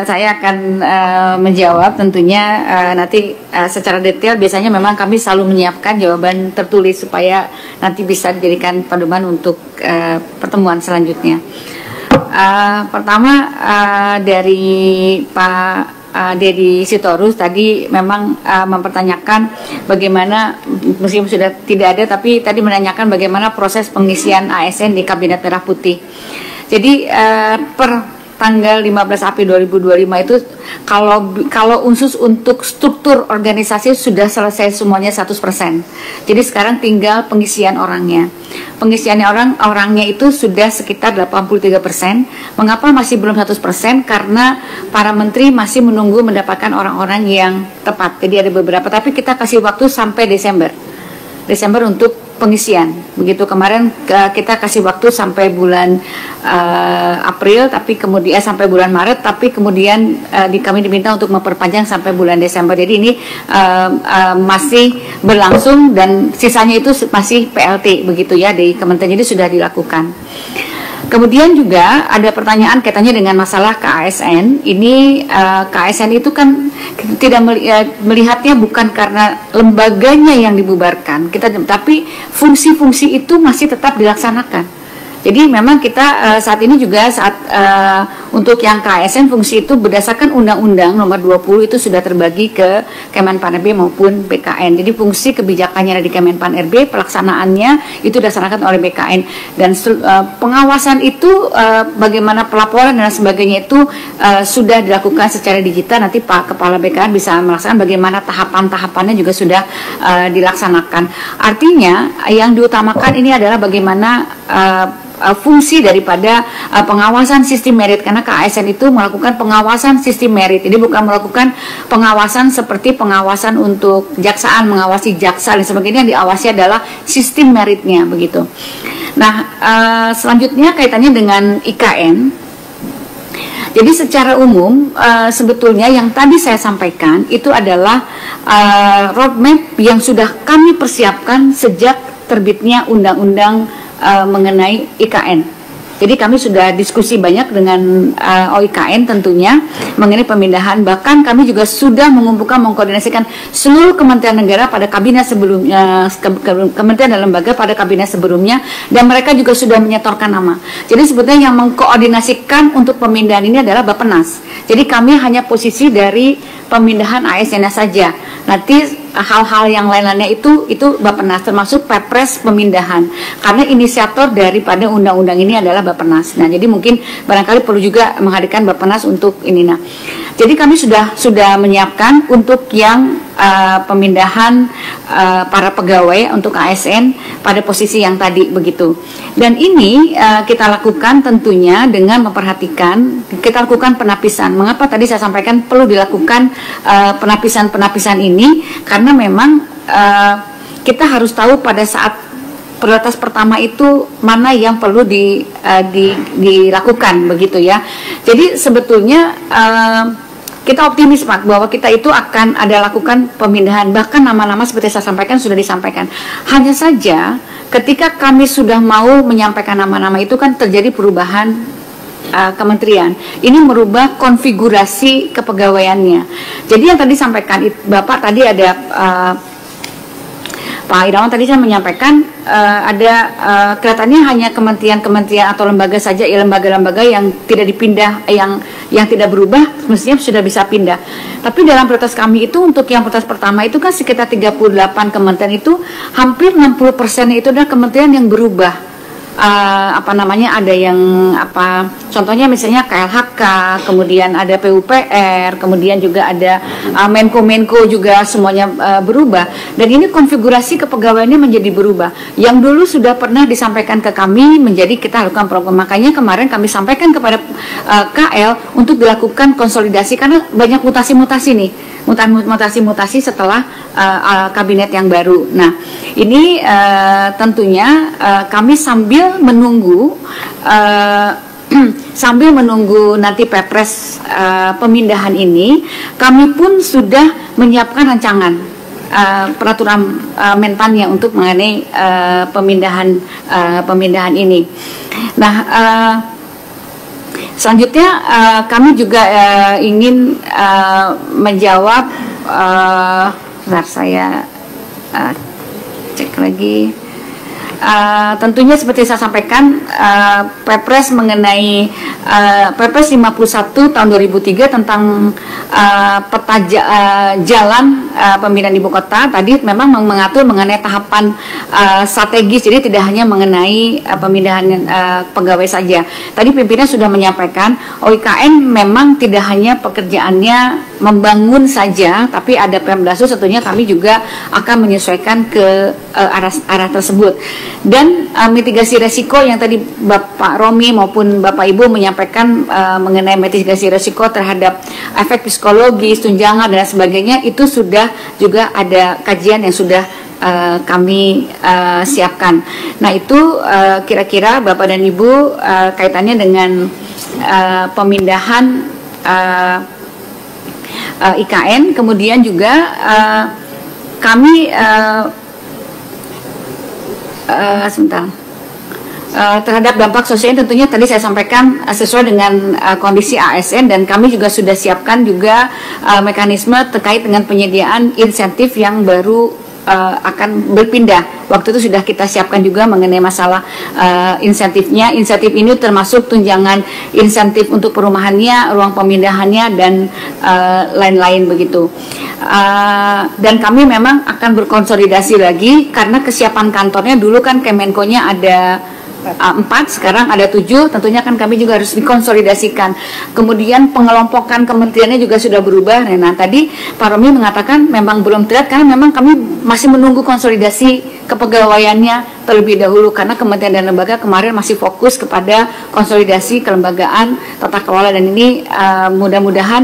saya akan menjawab tentunya nanti secara detail. Biasanya memang kami selalu menyiapkan jawaban tertulis supaya nanti bisa dijadikan pedoman untuk pertemuan selanjutnya. Pertama dari Pak Dedi Sitorus tadi memang mempertanyakan bagaimana, meskipun sudah tidak ada, tapi tadi menanyakan bagaimana proses pengisian ASN di Kabinet Merah Putih. Jadi per tanggal 15 April 2025 itu kalau khusus untuk struktur organisasi sudah selesai semuanya 100%. Jadi sekarang tinggal pengisian orangnya. Pengisiannya orangnya itu sudah sekitar 83%. Mengapa masih belum 100%? Karena para menteri masih menunggu mendapatkan orang-orang yang tepat. Jadi ada beberapa, tapi kita kasih waktu sampai Desember untuk pengisian. Begitu kemarin kita kasih waktu sampai bulan April, tapi kemudian sampai bulan Maret, tapi kemudian kami diminta untuk memperpanjang sampai bulan Desember. Jadi ini masih berlangsung dan sisanya itu masih PLT begitu ya di Kementerian. Jadi sudah dilakukan. Kemudian juga ada pertanyaan kaitannya dengan masalah KASN. Ini KASN itu kan tidak melihatnya bukan karena lembaganya yang dibubarkan, tapi fungsi-fungsi itu masih tetap dilaksanakan. Jadi memang kita saat ini juga untuk yang KASN fungsi itu berdasarkan Undang-Undang Nomor 20 itu sudah terbagi ke Kemenpan RB maupun BKN. Jadi fungsi kebijakannya ada di Kemenpan RB, pelaksanaannya itu dilaksanakan oleh BKN, dan pengawasan itu bagaimana pelaporan dan sebagainya itu sudah dilakukan secara digital. Nanti Pak Kepala BKN bisa melaksanakan bagaimana tahapan-tahapannya juga sudah dilaksanakan. Artinya yang diutamakan ini adalah bagaimana fungsi daripada pengawasan sistem merit, karena KASN itu melakukan pengawasan sistem merit. Jadi bukan melakukan pengawasan seperti pengawasan untuk jaksaan, mengawasi jaksa dan sebagainya. Yang diawasi adalah sistem meritnya begitu. Nah, selanjutnya kaitannya dengan IKN. Jadi secara umum sebetulnya yang tadi saya sampaikan itu adalah roadmap yang sudah kami persiapkan sejak terbitnya undang-undang mengenai IKN. Jadi kami sudah diskusi banyak dengan OIKN tentunya mengenai pemindahan. Bahkan kami juga sudah mengumpulkan, mengkoordinasikan seluruh kementerian negara pada kabinet sebelumnya, kementerian dan lembaga pada kabinet sebelumnya, dan mereka juga sudah menyetorkan nama. Jadi sebetulnya yang mengkoordinasikan untuk pemindahan ini adalah Bappenas. Jadi kami hanya posisi dari pemindahan ASN saja. Nanti hal-hal yang lain-lainnya itu Bappenas, termasuk Perpres pemindahan, karena inisiator daripada undang-undang ini adalah Bappenas. Nah, jadi mungkin barangkali perlu juga menghadirkan Bappenas untuk ini. Nah, jadi kami sudah menyiapkan untuk yang pemindahan para pegawai untuk ASN pada posisi yang tadi begitu. Dan ini kita lakukan tentunya dengan memperhatikan, kita lakukan penapisan. Mengapa tadi saya sampaikan perlu dilakukan penapisan ini? Karena memang kita harus tahu pada saat prioritas pertama itu mana yang perlu dilakukan begitu ya. Jadi sebetulnya kita optimis Pak bahwa kita itu akan ada lakukan pemindahan, bahkan nama-nama seperti saya sampaikan sudah disampaikan. Hanya saja ketika kami sudah mau menyampaikan nama-nama itu kan terjadi perubahan kementerian. Ini merubah konfigurasi kepegawaiannya. Jadi yang tadi sampaikan Bapak tadi ada Pak Irawan tadi saya menyampaikan ada kelihatannya hanya kementerian-kementerian atau lembaga saja, ya lembaga-lembaga yang tidak dipindah, yang tidak berubah mestinya sudah bisa pindah. Tapi dalam prioritas kami itu untuk yang prioritas pertama itu kan sekitar 38 kementerian itu hampir 60% itu adalah kementerian yang berubah. Ada yang contohnya misalnya KLHK, kemudian ada PUPR, kemudian juga ada Menko juga semuanya berubah, dan ini konfigurasi kepegawaiannya menjadi berubah. Yang dulu sudah pernah disampaikan ke kami menjadi kita lakukan program, makanya kemarin kami sampaikan kepada KL untuk dilakukan konsolidasi karena banyak mutasi-mutasi nih, mutasi-mutasi setelah kabinet yang baru. Nah, ini tentunya kami sambil menunggu nanti Perpres pemindahan ini, kami pun sudah menyiapkan rancangan peraturan Menpannya untuk mengenai pemindahan ini. Nah, Selanjutnya kami juga ingin menjawab, bentar saya cek lagi. Tentunya seperti saya sampaikan, Perpres mengenai Perpres 51 tahun 2003 tentang peta jalan pemindahan ibu kota tadi memang mengatur mengenai tahapan strategis, jadi tidak hanya mengenai pemindahan pegawai saja. Tadi pimpinan sudah menyampaikan OIKN memang tidak hanya pekerjaannya membangun saja, tapi ada Pemdasu, tentunya kami juga akan menyesuaikan ke arah tersebut. Dan mitigasi resiko yang tadi Bapak Romi maupun Bapak Ibu menyampaikan mengenai mitigasi resiko terhadap efek psikologis, tunjangan dan sebagainya, itu sudah juga ada kajian yang sudah kami siapkan. Nah itu kira-kira Bapak dan Ibu kaitannya dengan pemindahan IKN. Kemudian juga kami terhadap dampak sosial tentunya tadi saya sampaikan sesuai dengan kondisi ASN, dan kami juga sudah siapkan juga mekanisme terkait dengan penyediaan insentif yang baru akan berpindah. Waktu itu sudah kita siapkan juga mengenai masalah insentifnya. Insentif ini termasuk tunjangan insentif untuk perumahannya, ruang pemindahannya, dan lain-lain begitu. Dan kami memang akan berkonsolidasi lagi karena kesiapan kantornya dulu kan Kemenko-nya ada 4, sekarang ada 7, tentunya kan kami juga harus dikonsolidasikan. Kemudian pengelompokan kementeriannya juga sudah berubah. Nah tadi Pak Romi mengatakan memang belum terlihat karena memang kami masih menunggu konsolidasi kepegawaiannya terlebih dahulu, karena kementerian dan lembaga kemarin masih fokus kepada konsolidasi kelembagaan tata kelola, dan ini mudah-mudahan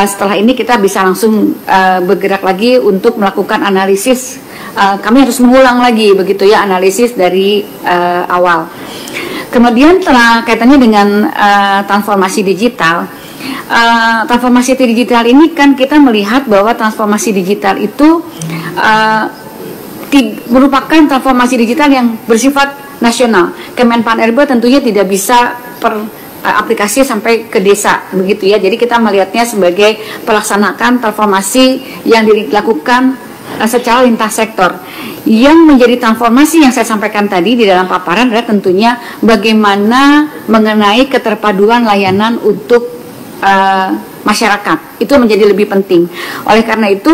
setelah ini kita bisa langsung bergerak lagi untuk melakukan analisis. Kami harus mengulang lagi begitu ya, analisis dari awal. Kemudian kaitannya dengan transformasi digital. Transformasi digital ini kan kita melihat bahwa transformasi digital itu merupakan transformasi digital yang bersifat nasional. Kemenpan-RB tentunya tidak bisa aplikasi sampai ke desa begitu ya. Jadi kita melihatnya sebagai pelaksanaan transformasi yang dilakukan secara lintas sektor. Yang menjadi transformasi yang saya sampaikan tadi di dalam paparan adalah tentunya bagaimana mengenai keterpaduan layanan untuk masyarakat. Itu menjadi lebih penting. Oleh karena itu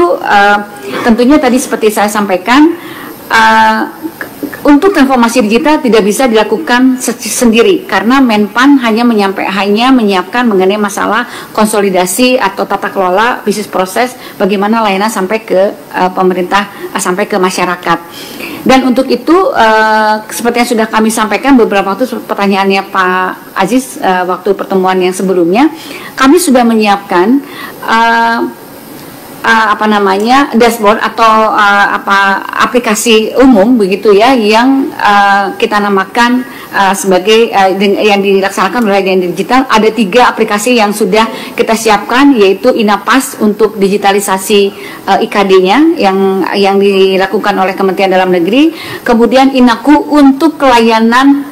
tentunya tadi seperti saya sampaikan, untuk transformasi digital tidak bisa dilakukan sendiri karena Menpan hanya menyiapkan mengenai masalah konsolidasi atau tata kelola bisnis proses, bagaimana layanan sampai ke pemerintah, sampai ke masyarakat. Dan untuk itu seperti yang sudah kami sampaikan beberapa waktu, pertanyaannya Pak Aziz waktu pertemuan yang sebelumnya, kami sudah menyiapkan dashboard atau aplikasi umum begitu ya, yang kita namakan sebagai yang dilaksanakan oleh yang digital. Ada 3 aplikasi yang sudah kita siapkan, yaitu Inapas untuk digitalisasi IKD-nya yang dilakukan oleh Kementerian Dalam Negeri, kemudian Inaku untuk layanan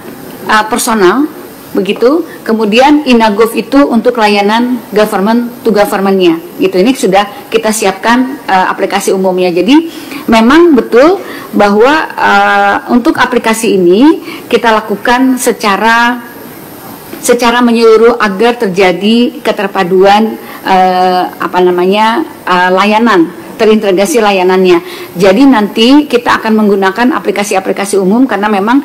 personal begitu, kemudian Inagov itu untuk layanan government to government-nya gitu. Ini sudah kita siapkan aplikasi umumnya. Jadi memang betul bahwa untuk aplikasi ini kita lakukan secara menyeluruh agar terjadi keterpaduan layanan, terintegrasi layanannya. Jadi nanti kita akan menggunakan aplikasi-aplikasi umum karena memang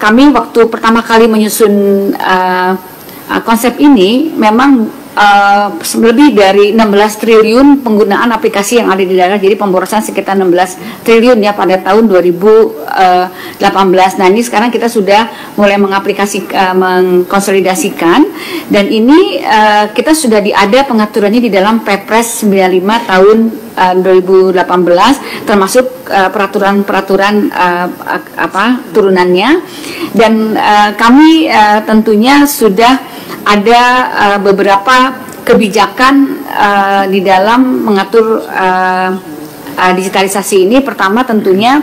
kami waktu pertama kali menyusun konsep ini memang lebih dari 16 triliun penggunaan aplikasi yang ada di daerah, jadi pemborosan sekitar 16 triliun ya pada tahun 2018. Nah ini sekarang kita sudah mulai mengkonsolidasikan, dan ini kita sudah ada pengaturannya di dalam Perpres 95 tahun 2018, termasuk peraturan-peraturan turunannya, dan kami tentunya sudah ada beberapa kebijakan di dalam mengatur digitalisasi ini. Pertama tentunya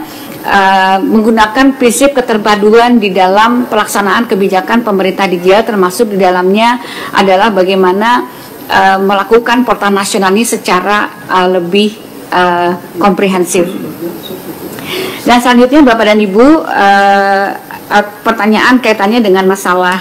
menggunakan prinsip keterpaduan di dalam pelaksanaan kebijakan pemerintah digital, termasuk di dalamnya adalah bagaimana melakukan portal nasional ini secara lebih komprehensif. Dan selanjutnya Bapak dan Ibu, pertanyaan kaitannya dengan masalah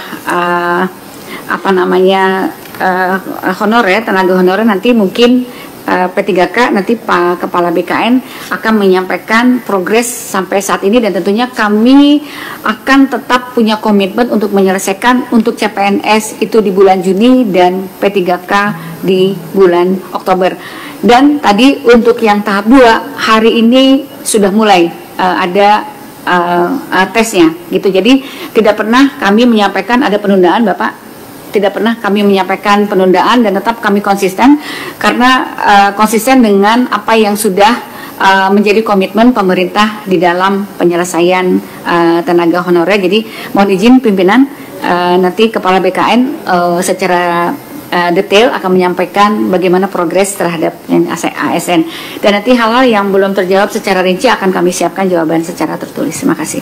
honorer, tenaga honorer, nanti mungkin P3K, nanti Pak Kepala BKN akan menyampaikan progres sampai saat ini, dan tentunya kami akan tetap punya komitmen untuk menyelesaikan untuk CPNS itu di bulan Juni dan P3K di bulan Oktober. Dan tadi untuk yang tahap 2 hari ini sudah mulai ada tesnya gitu. Jadi tidak pernah kami menyampaikan ada penundaan, Bapak. Tidak pernah kami menyampaikan penundaan, dan tetap kami konsisten karena konsisten dengan apa yang sudah menjadi komitmen pemerintah di dalam penyelesaian tenaga honorer. Jadi mohon izin pimpinan, nanti Kepala BKN secara detail akan menyampaikan bagaimana progres terhadap ASN, dan nanti hal-hal yang belum terjawab secara rinci akan kami siapkan jawaban secara tertulis. Terima kasih.